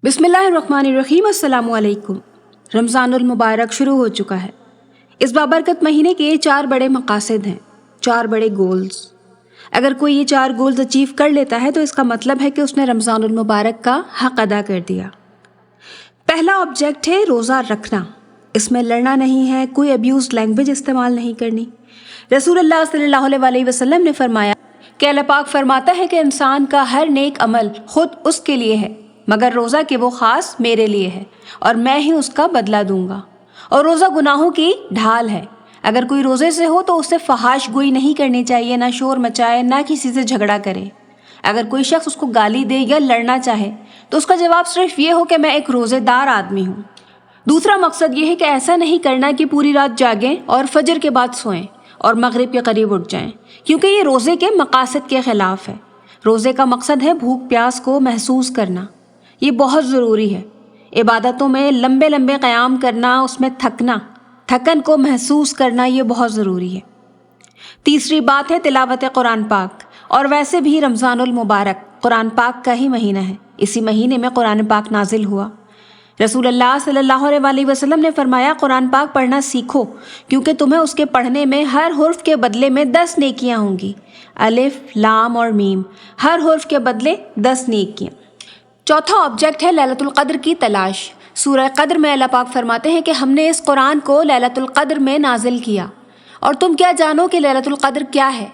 बिस्मिल्लाहिर्रहमानिर्रहीम। अस्सलामु अलैकुम। रमज़ानुल मुबारक शुरू हो चुका है। इस बाबरकत महीने के 4 बड़े मकासद हैं, 4 बड़े गोल्स। अगर कोई ये 4 गोल्स अचीव कर लेता है तो इसका मतलब है कि उसने रमज़ानुल मुबारक का हक़ अदा कर दिया। पहला ऑब्जेक्ट है रोज़ा रखना। इसमें लड़ना नहीं है, कोई अब्यूज़ लैंग्वेज इस्तेमाल नहीं करनी। रसूलुल्लाह सल्लल्लाहु अलैहि वसल्लम ने फरमाया कि अल्लाह पाक फरमाता है कि इंसान का हर नेक अमल खुद उसके लिए है, मगर रोज़ा कि वो ख़ास मेरे लिए है और मैं ही उसका बदला दूंगा। और रोज़ा गुनाहों की ढाल है। अगर कोई रोज़े से हो तो उससे फहाश गोई नहीं करनी चाहिए, ना शोर मचाए, ना किसी से झगड़ा करे। अगर कोई शख्स उसको गाली दे या लड़ना चाहे तो उसका जवाब सिर्फ ये हो कि मैं एक रोज़ेदार आदमी हूँ। दूसरा मकसद ये है कि ऐसा नहीं करना कि पूरी रात जागें और फजर के बाद सोएं और मगरिब के करीब उठ जाएं, क्योंकि ये रोज़े के मकासद के ख़िलाफ़ है। रोज़े का मकसद है भूख प्यास को महसूस करना। ये बहुत ज़रूरी है। इबादतों में लंबे लंबे क़याम करना, उसमें थकन को महसूस करना, ये बहुत ज़रूरी है। तीसरी बात है तिलावत कुरान पाक। और वैसे भी रमज़ानुल मुबारक कुरान पाक का ही महीना है। इसी महीने में कुरान पाक नाजिल हुआ। रसूलुल्लाह सल्लल्लाहु अलैहि वसल्लम ने फरमाया कुरान पाक पढ़ना सीखो, क्योंकि तुम्हें उसके पढ़ने में हर हुर्फ के बदले में 10 नेकियां होंगी। अलिफ, लाम और मीम, हर हुर्फ के बदले 10 नेकियां। चौथा ऑब्जेक्ट है लैलतुल क़द्र की तलाश। सूरह क़द्र में अल्लाह पाक फरमाते हैं कि हमने इस कुरान को लैलतुल क़द्र में नाजिल किया, और तुम क्या जानो कि लैलतुल क़द्र क्या है।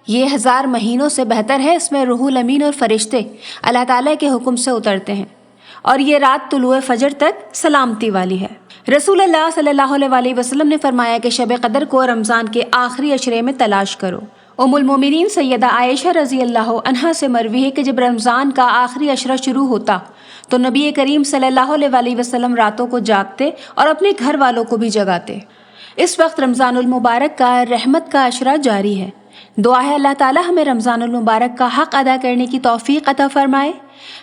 ये 1000 महीनों से बेहतर है। इसमें रूहुल अमीन और फरिश्ते अल्लाह ताला के हुक्म से उतरते हैं, और ये रात तुलुए फजर तक सलामती वाली है। रसूलुल्लाह सल्लल्लाहु अलैहि वसल्लम ने फरमाया कि शब क़द्र को रमज़ान के आखिरी अशरे में तलाश करो। उम्मुल मोमिनीन सैयदा आयशा रज़ी अल्लाह अन्हा से मरवी है कि जब रमज़ान का आखिरी अशरा शुरू होता तो नबी करीम सल्लल्लाहु अलैहि वसल्लम रातों को जागते और अपने घर वालों को भी जगाते। इस वक्त रमज़ानुल मुबारक का रहमत का अशरा जारी है। दुआ है अल्लाह ताला हमें रमज़ानुल मुबारक का हक़ अदा करने की तौफ़ीक़ अता फ़रमाए,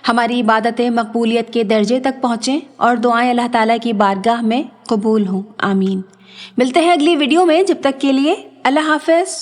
हमारी इबादतें मकबूलियत के दर्जे तक पहुँचें और दुआएं अल्लाह ताला की बारगाह में कबूल हों। आमीन। मिलते हैं अगली वीडियो में। जब तक के लिए अल्लाह हाफ़िज़।